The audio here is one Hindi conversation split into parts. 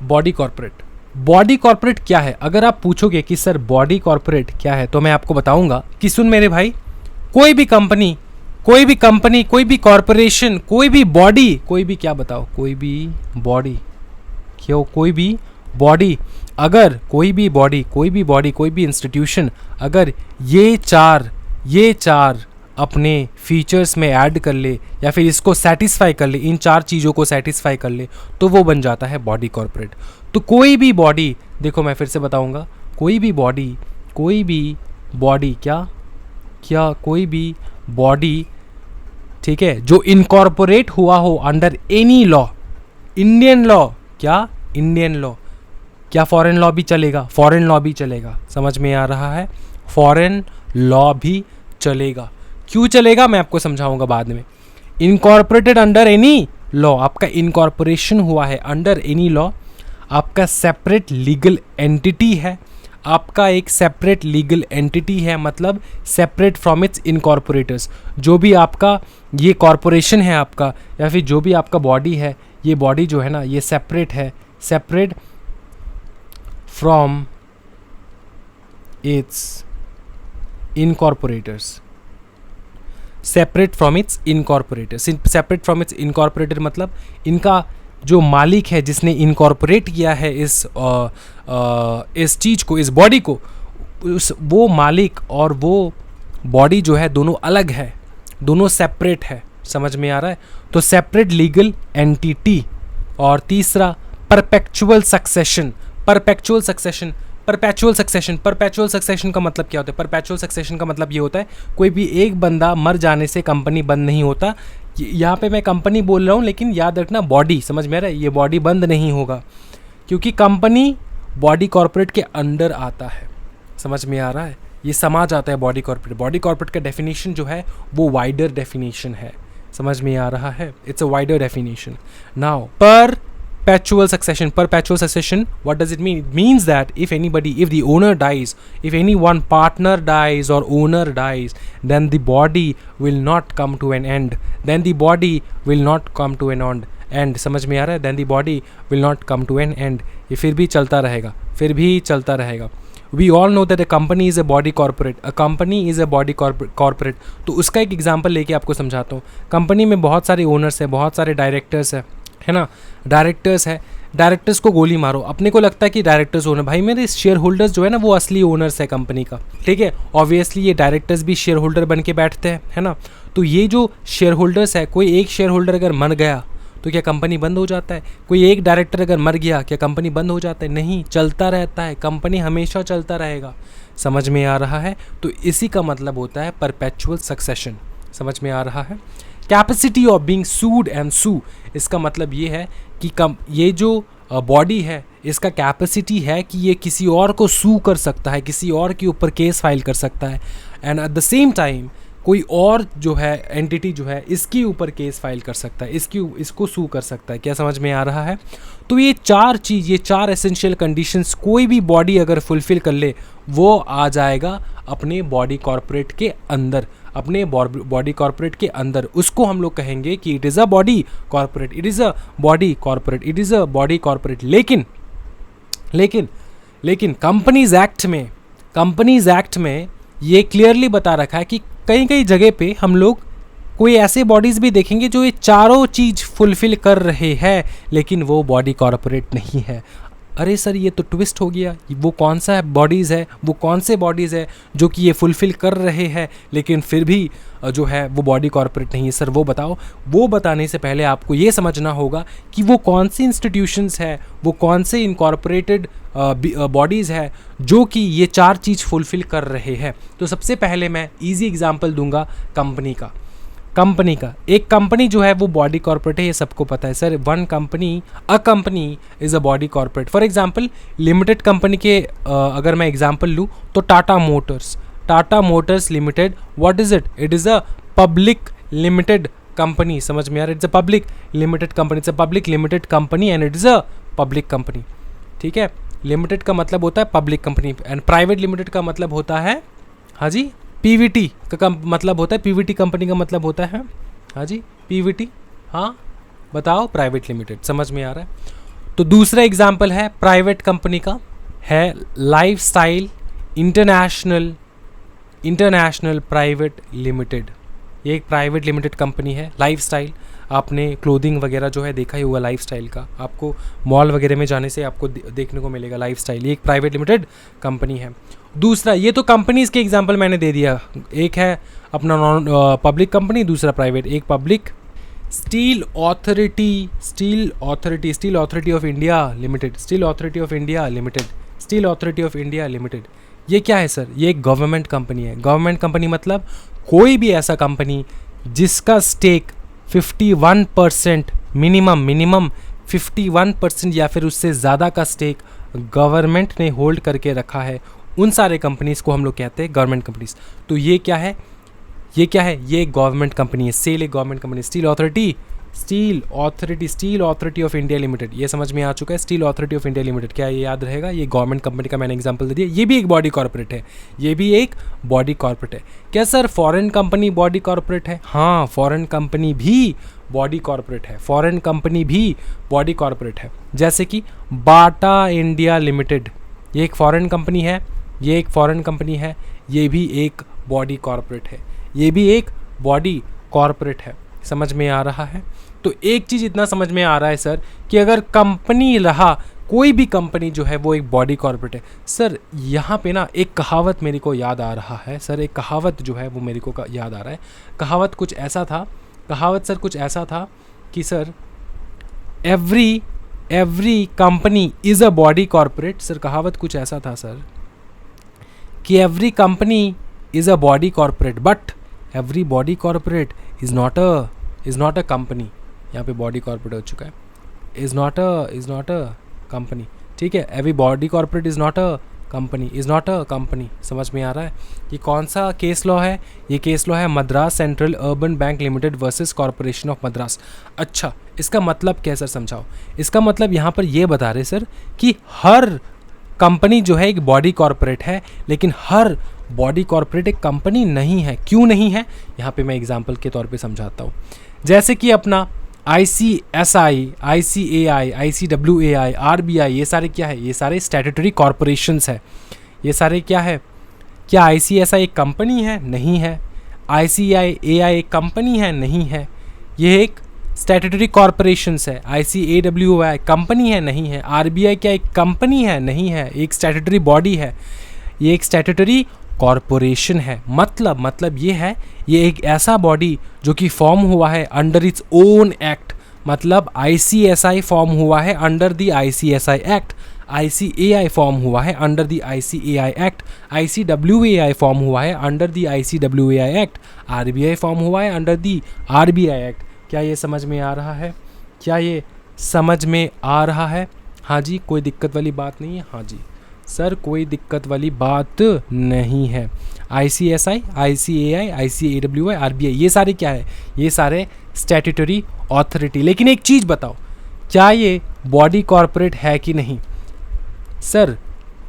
Body corporate. बॉडी कॉर्पोरेट क्या है? अगर आप पूछोगे कि सर बॉडी कॉर्पोरेट क्या है, तो मैं आपको बताऊंगा कि सुन मेरे भाई, कोई भी कंपनी, कोई भी कॉर्पोरेशन, कोई भी बॉडी, कोई भी क्या बताओ, कोई भी बॉडी, क्यों कोई भी बॉडी, अगर कोई भी बॉडी, कोई भी इंस्टीट्यूशन अगर ये चार अपने फीचर्स में ऐड कर ले या फिर इसको सेटिस्फाई कर ले, इन 4 चीज़ों को सेटिस्फाई कर ले, तो वो बन जाता है बॉडी कॉर्पोरेट। तो कोई भी बॉडी, देखो मैं फिर से बताऊंगा, कोई भी बॉडी कोई भी बॉडी, ठीक है, जो इनकॉर्पोरेट हुआ हो under any law, Indian law, क्या इंडियन लॉ, क्या फॉरेन लॉ भी चलेगा? फॉरेन लॉ भी चलेगा, समझ में आ रहा है? फॉरेन लॉ भी चलेगा। क्यों चलेगा मैं आपको समझाऊंगा बाद में। इनकॉर्पोरेटेड अंडर एनी लॉ, आपका इनकॉर्पोरेशन हुआ है अंडर एनी लॉ, आपका सेपरेट लीगल एंटिटी है, आपका एक सेपरेट लीगल एंटिटी है, मतलब सेपरेट फ्रॉम इट्स इनकॉर्पोरेटर्स। जो भी आपका ये कॉर्पोरेशन है आपका, या फिर जो भी आपका बॉडी है, ये बॉडी जो है ना, ये सेपरेट है, separate from its incorporators, separate from its incorporators. Separate from its incorporator मतलब इनका जो मालिक है, जिसने इनकॉर्पोरेट किया है इस चीज़ को, इस बॉडी को, वो मालिक और वो बॉडी जो है दोनों अलग है, दोनों सेपरेट है, समझ में आ रहा है? तो सेपरेट लीगल एंटिटी। और तीसरा परपेचुअल सक्सेशन। परपेचुअल सक्सेशन का मतलब क्या होता है? परपेचुअल सक्सेशन का मतलब ये होता है, कोई भी एक बंदा मर जाने से कंपनी बंद नहीं होता। यहाँ पे मैं कंपनी बोल रहा हूँ, लेकिन याद रखना बॉडी, समझ में आ रहा है? ये बॉडी बंद नहीं होगा, क्योंकि कंपनी बॉडी कॉर्पोरेट के अंडर आता है, समझ में आ रहा है? ये समाज आता है बॉडी कॉर्पोरेट। बॉडी कॉर्पोरेट का डेफिनेशन जो है वो वाइडर डेफिनेशन है, समझ में आ रहा है? It's a wider definition. Now perpetual succession, what does it mean? It means that if the owner dies, if any one partner dies or owner dies, then the body will not come to an end, end, समझ में आ रहा है? then the body will not come to an end, ये फिर भी चलता रहेगा। We all know that a company is a body corporate, तो उसका एक एग्जाम्पल लेके आपको समझाता हूँ। कंपनी में बहुत सारे ओनर्स हैं, बहुत सारे डायरेक्टर्स है ना, डायरेक्टर्स को गोली मारो, अपने को लगता है कि डायरेक्टर्स ओनर, भाई मेरे शेयर होल्डर्स जो है ना, वो असली ओनर्स है कंपनी का, ठीक है? ऑब्वियसली ये डायरेक्टर्स भी शेयर होल्डर बन के बैठते हैं, है ना? तो ये जो शेयर होल्डर्स है, कोई एक शेयर होल्डर अगर मर गया तो क्या कंपनी बंद हो जाता है? कोई एक डायरेक्टर अगर मर गया, क्या कंपनी बंद हो जाता है? नहीं, चलता रहता है, कंपनी हमेशा चलता रहेगा, समझ में आ रहा है? तो इसी का मतलब होता है परपेचुअल सक्सेशन, समझ में आ रहा है? Capacity of being sued and sue, इसका मतलब ये है कि ये जो बॉडी है, इसका कैपेसिटी है कि ये किसी और को सू कर सकता है, किसी और के ऊपर केस फाइल कर सकता है, and at the same time कोई और जो है एंटिटी जो है, इसके ऊपर केस फाइल कर सकता है, इसको सू कर सकता है। क्या समझ में आ रहा है? तो ये 4 चीज़, ये 4 एसेंशियल कंडीशंस कोई भी बॉडी अगर फुलफिल कर ले, वो आ जाएगा अपने बॉडी कॉर्पोरेट के अंदर, अपने बॉडी कॉर्पोरेट के अंदर। उसको हम लोग कहेंगे कि it is a body corporate, it is a body corporate, it is a body corporate. लेकिन कंपनीज एक्ट में ये क्लियरली बता रखा है कि कई जगह पे हम लोग कोई ऐसे बॉडीज़ भी देखेंगे जो ये चारों चीज़ फुलफिल कर रहे हैं, लेकिन वो बॉडी कॉर्पोरेट नहीं है। अरे सर ये तो ट्विस्ट हो गया, वो कौन सा बॉडीज़ है, वो कौन से बॉडीज़ है जो कि ये फुलफ़िल कर रहे हैं लेकिन फिर भी जो है वो बॉडी कॉर्पोरेट नहीं है? सर वो बताओ। वो बताने से पहले आपको ये समझना होगा कि वो कौन सी इंस्टीट्यूशंस है, वो कौन से इनकॉर्पोरेटेड बॉडीज़ है जो कि ये 4 चीज़ फुलफ़िल कर रहे हैं। तो सबसे पहले मैं ईजी एग्जांपल दूंगा कंपनी का। एक कंपनी जो है वो बॉडी कॉर्पोरेट है, ये सबको पता है। Sir a company is a body corporate. For example limited company के अगर मैं एग्जांपल लूँ तो Tata Motors limited, what is it? It is a public limited company, समझ में आ रहा है? It's a public limited company, it's a public limited company and it is a public company, ठीक है? लिमिटेड का मतलब होता है public company and private limited का मतलब होता है, हाँ जी, पीवीटी का मतलब होता है, पीवीटी कंपनी का मतलब होता है, हाँ जी, पीवीटी, हाँ बताओ, प्राइवेट लिमिटेड, समझ में आ रहा है? तो दूसरा एग्जाम्पल है प्राइवेट कंपनी का, है लाइफस्टाइल इंटरनेशनल प्राइवेट लिमिटेड। ये एक प्राइवेट लिमिटेड कंपनी है लाइफस्टाइल। आपने क्लोथिंग वगैरह जो है देखा ही होगा लाइफस्टाइल का, आपको मॉल वगैरह में जाने से आपको देखने को मिलेगा लाइफस्टाइल। ये एक प्राइवेट लिमिटेड कंपनी है। दूसरा, ये तो कंपनीज के एग्जांपल मैंने दे दिया, एक है अपना नॉन पब्लिक कंपनी, दूसरा प्राइवेट। एक public steel authority of India limited, steel authority of India limited. ये क्या है सर? ये एक गवर्नमेंट कंपनी है। गवर्नमेंट कंपनी मतलब कोई भी ऐसा कंपनी जिसका स्टेक 51% मिनिमम 51% या फिर उससे ज़्यादा का स्टेक गवर्नमेंट ने होल्ड करके रखा है, उन सारे कंपनीज़ को हम लोग कहते हैं गवर्नमेंट कंपनीज। तो ये क्या है? ये एक गवर्नमेंट कंपनी है। सेल एक government company, steel authority of India limited. ये समझ में आ चुका है, steel authority of India limited. क्या ये याद रहेगा? ये गवर्नमेंट कंपनी का मैंने एग्जांपल दे दिया। ये भी एक बॉडी कॉर्पोरेट है। क्या sir foreign company body corporate है? हाँ, फॉरेन कंपनी भी बॉडी कॉर्पोरेट है। जैसे कि बाटा इंडिया लिमिटेड, ये एक फॉरेन कंपनी है, ये भी एक बॉडी कॉर्पोरेट है। समझ में आ रहा है? तो एक चीज़ इतना समझ में आ रहा है सर कि अगर कंपनी रहा, कोई भी कंपनी जो है वो एक बॉडी कॉर्पोरेट है। सर यहाँ पे ना एक कहावत मेरे को याद आ रहा है सर, एक कहावत जो है वो मेरे को याद आ रहा है। कहावत कुछ ऐसा था कि sir every company is a body corporate. Sir कहावत कुछ ऐसा था सर कि every company is a body corporate but every body corporate is not a company. यहाँ पे बॉडी कॉर्पोरेट हो चुका है, इज़ नॉट अ कंपनी। ठीक है, every body corporate is not a company. समझ में आ रहा है? ये कौन सा केस लॉ है? ये केस लॉ है Madras central urban bank limited versus corporation of Madras. अच्छा, इसका मतलब क्या सर, समझाओ। इसका मतलब यहाँ पर ये बता रहे सर कि हर कंपनी जो है एक बॉडी कॉर्पोरेट है, लेकिन हर बॉडी कॉर्पोरेट एक कंपनी नहीं है। क्यों नहीं है? यहाँ पे मैं एग्जांपल के तौर पे समझाता हूँ। जैसे कि अपना ICSI, ICAI, ICWAI, RBI, ये सारे क्या है? ये सारे स्टैट्यूटरी कॉर्पोरेशंस है। ये सारे क्या है? क्या ICSI एक कंपनी है? नहीं है। ICAI एक कंपनी है? नहीं है। ये एक स्टैट्यूटरी कॉर्पोरेशंस है। ICAWI कंपनी है? नहीं है। RBI क्या एक कंपनी है? नहीं है, एक स्टैट्यूटरी बॉडी है। ये एक स्टैट्यूटरी कॉर्पोरेशन है। मतलब ये है, ये एक ऐसा बॉडी जो कि फॉर्म हुआ है अंडर इट्स ओन एक्ट। मतलब ICSI फॉर्म हुआ है under the ICSI act, ICAI form हुआ है under the ICAI act, ICWAI form हुआ है under the ICWAI act, RBI form हुआ है अंडर द RBI एक्ट। क्या ये समझ में आ रहा है? हाँ जी, कोई दिक्कत वाली बात नहीं है? हाँ जी सर, कोई दिक्कत वाली बात नहीं है। ICSI, ICAI, ICAWI, RBI, ये सारे क्या है? ये सारे स्टैट्यूटरी अथॉरिटी। लेकिन एक चीज़ बताओ, क्या ये बॉडी कॉर्पोरेट है कि नहीं? सर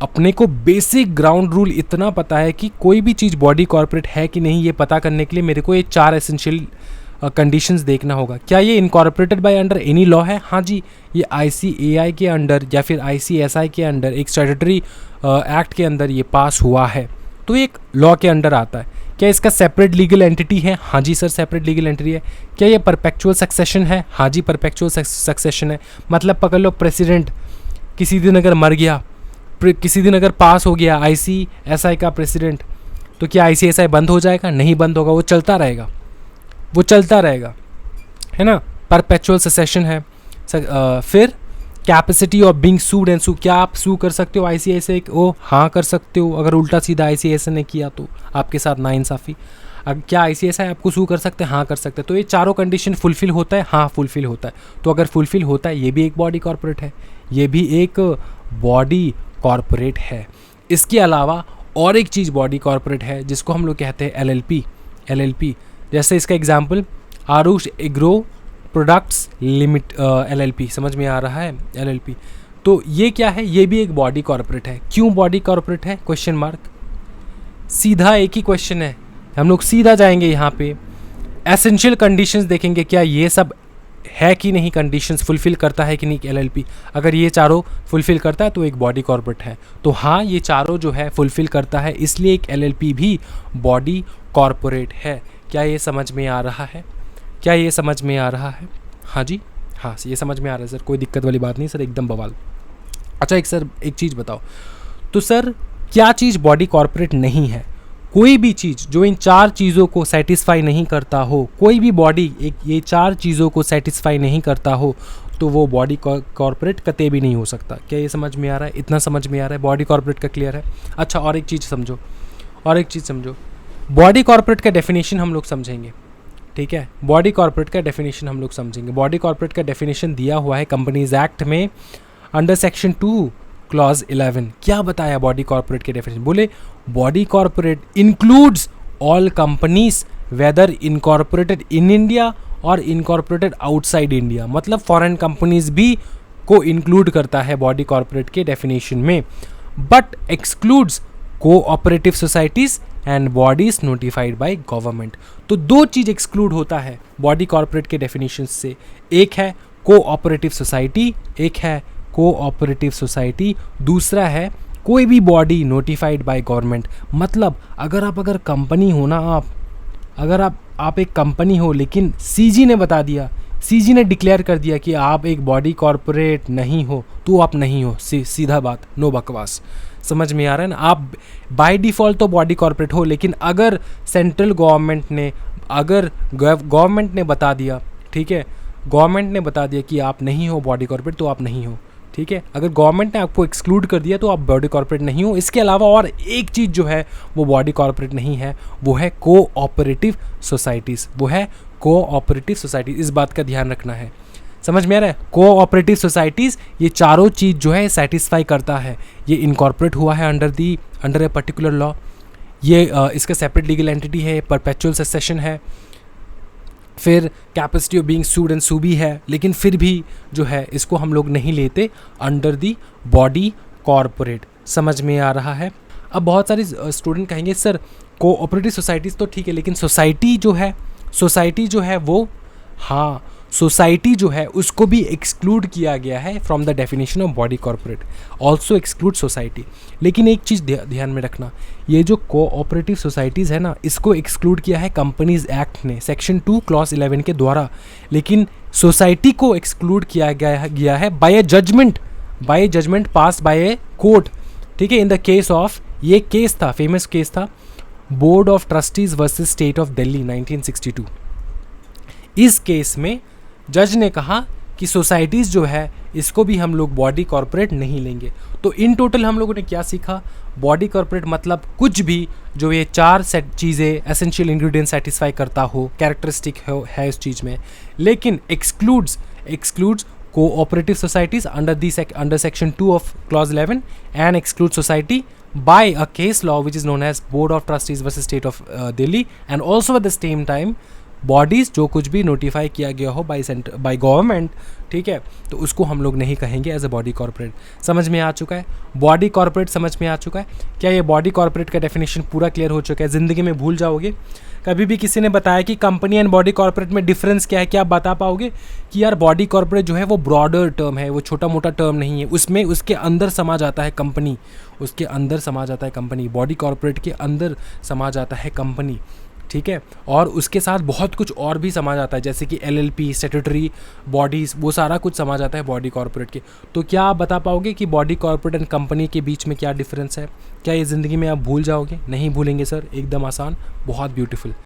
अपने को बेसिक ग्राउंड रूल इतना पता है कि कोई भी चीज़ बॉडी कॉर्पोरेट है कि नहीं, ये पता करने के लिए मेरे को ये 4 एसेंशियल कंडीशंस देखना होगा। क्या ये incorporated by under any law है? हाँ जी, ये ICAI के अंडर या फिर ICSI के अंडर, एक स्टैट्यूटरी एक्ट के अंदर ये पास हुआ है, तो एक लॉ के अंडर आता है। क्या इसका सेपरेट लीगल एंटिटी है? हाँ जी सर, सेपरेट लीगल एंटिटी है। क्या ये परपेचुअल सक्सेशन है? हाँ जी, परपेचुअल सक्सेशन है। मतलब पकड़ लो, प्रेसिडेंट किसी दिन अगर मर गया, किसी दिन अगर पास हो गया ICSI का प्रेसिडेंट, तो क्या ICSI बंद हो जाएगा? नहीं बंद होगा, वो चलता रहेगा, है ना। परपेचुअल सक्सेशन है। फिर capacity of being sued and sue, क्या आप सू कर सकते हो ICSI को? हाँ कर सकते हो। अगर उल्टा सीधा ICSI ने किया तो आपके साथ नाइंसाफ़ी। अब क्या ICSI आपको सू कर सकते हैं? हाँ कर सकते हैं। तो ये चारों कंडीशन फुलफिल होता है? हाँ फुलफिल होता है। तो अगर फुलफिल होता है, ये भी एक बॉडी कॉर्पोरेट है, इसके अलावा और एक चीज़ बॉडी कॉर्पोरेट है जिसको हम लोग कहते हैं LLP। जैसे इसका example Aarush agro products limit LLP। समझ में आ रहा है? LLP। तो ये क्या है? ये भी एक बॉडी कॉर्पोरेट है। क्यों बॉडी कॉर्पोरेट है? Question mark. सीधा एक ही क्वेश्चन है, हम लोग सीधा जाएंगे यहाँ पे, एसेंशियल कंडीशंस देखेंगे। क्या ये सब है कि नहीं कंडीशंस फुलफ़िल करता है कि नहीं एलएलपी। अगर ये चारों फुलफ़िल करता है तो एक बॉडी कॉर्पोरेट है। तो हाँ, ये चारों जो है फुलफ़िल करता है, इसलिए एक एलएलपी भी बॉडी कॉर्पोरेट है। क्या ये समझ में आ रहा है? क्या ये समझ में आ रहा है? हाँ जी, हाँ ये समझ में आ रहा है सर, कोई दिक्कत वाली बात नहीं सर, एकदम बवाल। अच्छा एक चीज़ बताओ, तो सर क्या चीज़ बॉडी कॉर्पोरेट नहीं है? कोई भी चीज़ जो इन चार चीज़ों को सेटिस्फाई नहीं करता हो, कोई भी बॉडी ये चार चीज़ों को सेटिस्फाई नहीं करता हो, तो वो बॉडी कॉर्पोरेट कतई भी नहीं हो सकता। क्या ये समझ में आ रहा है? इतना समझ में आ रहा है? बॉडी कॉर्पोरेट का क्लियर है? अच्छा, और एक चीज़ समझो, बॉडी कॉर्पोरेट का डेफिनेशन हम लोग समझेंगे, ठीक है? बॉडी कॉर्पोरेट का डेफिनेशन हम लोग समझेंगे। बॉडी कॉर्पोरेट का डेफिनेशन दिया हुआ है कंपनीज एक्ट में अंडर सेक्शन 2 क्लॉज 11। क्या बताया बॉडी कॉर्पोरेट के डेफिनेशन? बोले body corporate includes all companies weather incorporated in India और इनकॉर्पोरेटेड आउटसाइड इंडिया। मतलब फॉरेन कंपनीज भी को इंक्लूड करता है बॉडी कॉर्पोरेट के डेफिनेशन में, but excludes cooperative societies and bodies notified by government. तो दो चीज़ एक्सक्लूड होता है बॉडी कॉर्पोरेट के डेफिनेशन से, एक है कोऑपरेटिव सोसाइटी, एक है कोऑपरेटिव सोसाइटी, दूसरा है कोई भी बॉडी नोटिफाइड बाय गवर्नमेंट। मतलब अगर कंपनी हो ना, अगर आप एक कंपनी हो लेकिन सीजी ने बता दिया, सीजी ने डिक्लेयर कर दिया कि आप एक बॉडी कॉर्पोरेट नहीं हो, तो आप नहीं हो, सीधा बात, नो बकवास। समझ में आ रहा है ना? आप बाय डिफ़ॉल्ट तो बॉडी कॉर्पोरेट हो, लेकिन अगर सेंट्रल गवर्नमेंट ने, अगर गवर्नमेंट ने बता दिया, ठीक है, गवर्नमेंट ने बता दिया कि आप नहीं हो बॉडी कॉर्पोरेट, तो आप नहीं हो, ठीक है? अगर गवर्नमेंट ने आपको एक्सक्लूड कर दिया तो आप बॉडी कॉर्पोरेट नहीं हो। इसके अलावा और एक चीज़ जो है वो बॉडी कॉर्पोरेट नहीं है, वो है कोऑपरेटिव सोसाइटीज़, वो है कोऑपरेटिव सोसाइटी। इस बात का ध्यान रखना है। समझ में आ रहा है? कोऑपरेटिव सोसाइटीज़ ये चारों चीज़ जो है सेटिस्फाई करता है। ये इनकॉर्पोरेट हुआ है अंडर ए पर्टिकुलर लॉ, ये इसका सेपरेट लीगल एंटिटी है, परपेचुअल सक्सेशन है, फिर capacity of being sued and sue भी है, लेकिन फिर भी जो है इसको हम लोग नहीं लेते अंडर दी बॉडी कॉर्पोरेट। समझ में आ रहा है? अब बहुत सारे स्टूडेंट कहेंगे सर कोऑपरेटिव सोसाइटीज़ तो ठीक है, लेकिन सोसाइटी जो है वो, हाँ सोसाइटी जो है उसको भी एक्सक्लूड किया गया है from the definition of body corporate, also exclude society. लेकिन एक चीज़ ध्यान में रखना, ये जो कोऑपरेटिव सोसाइटीज़ है ना, इसको एक्सक्लूड किया है कंपनीज एक्ट ने सेक्शन 2 क्लॉज 11 के द्वारा, लेकिन सोसाइटी को एक्सक्लूड किया गया है bye judgement pass bye a court, ठीक है? इन द केस ऑफ, ये केस था, फेमस केस था, board of trustees versus state of Delhi 1962। इस केस में जज ने कहा कि सोसाइटीज़ जो है इसको भी हम लोग बॉडी कॉर्पोरेट नहीं लेंगे। तो इन टोटल हम लोगों ने क्या सीखा? बॉडी कॉर्पोरेट मतलब कुछ भी जो ये चार सेट चीज़ें एसेंशियल इंग्रेडिएंट सेटिस्फाई करता हो, कैरेक्टरिस्टिक है उस चीज़ में, लेकिन excludes cooperative societies under section 2 of clause 11 and exclude society by a case law which is known as Board of Trustees versus State of Delhi, and also at the same time bodies जो कुछ भी नोटिफाई किया गया हो बाय गवर्नमेंट, ठीक है, तो उसको हम लोग नहीं कहेंगे एज ए बॉडी कॉर्पोरेट। समझ में आ चुका है? बॉडी कॉर्पोरेट समझ में आ चुका है? क्या ये बॉडी कॉर्पोरेट का डेफिनेशन पूरा क्लियर हो चुका है? ज़िंदगी में भूल जाओगे? कभी भी किसी ने बताया कि कंपनी एंड बॉडी कॉर्पोरेट में डिफरेंस क्या है, क्या आप बता पाओगे कि यार बॉडी कॉर्पोरेट जो है वो ब्रॉडर टर्म है, वो छोटा मोटा टर्म नहीं है, उसमें उसके अंदर समा जाता है कंपनी, उसके अंदर समा जाता है कंपनी, बॉडी कॉर्पोरेट के अंदर समा जाता है कंपनी, ठीक है? और उसके साथ बहुत कुछ और भी समा जाता है, जैसे कि एलएलपी, स्टैट्यूटरी बॉडीज़, वो सारा कुछ समा जाता है बॉडी कॉर्पोरेट के। तो क्या आप बता पाओगे कि बॉडी कॉर्पोरेट एंड कंपनी के बीच में क्या डिफरेंस है? क्या ये ज़िंदगी में आप भूल जाओगे? नहीं भूलेंगे सर, एकदम आसान, बहुत ब्यूटीफुल।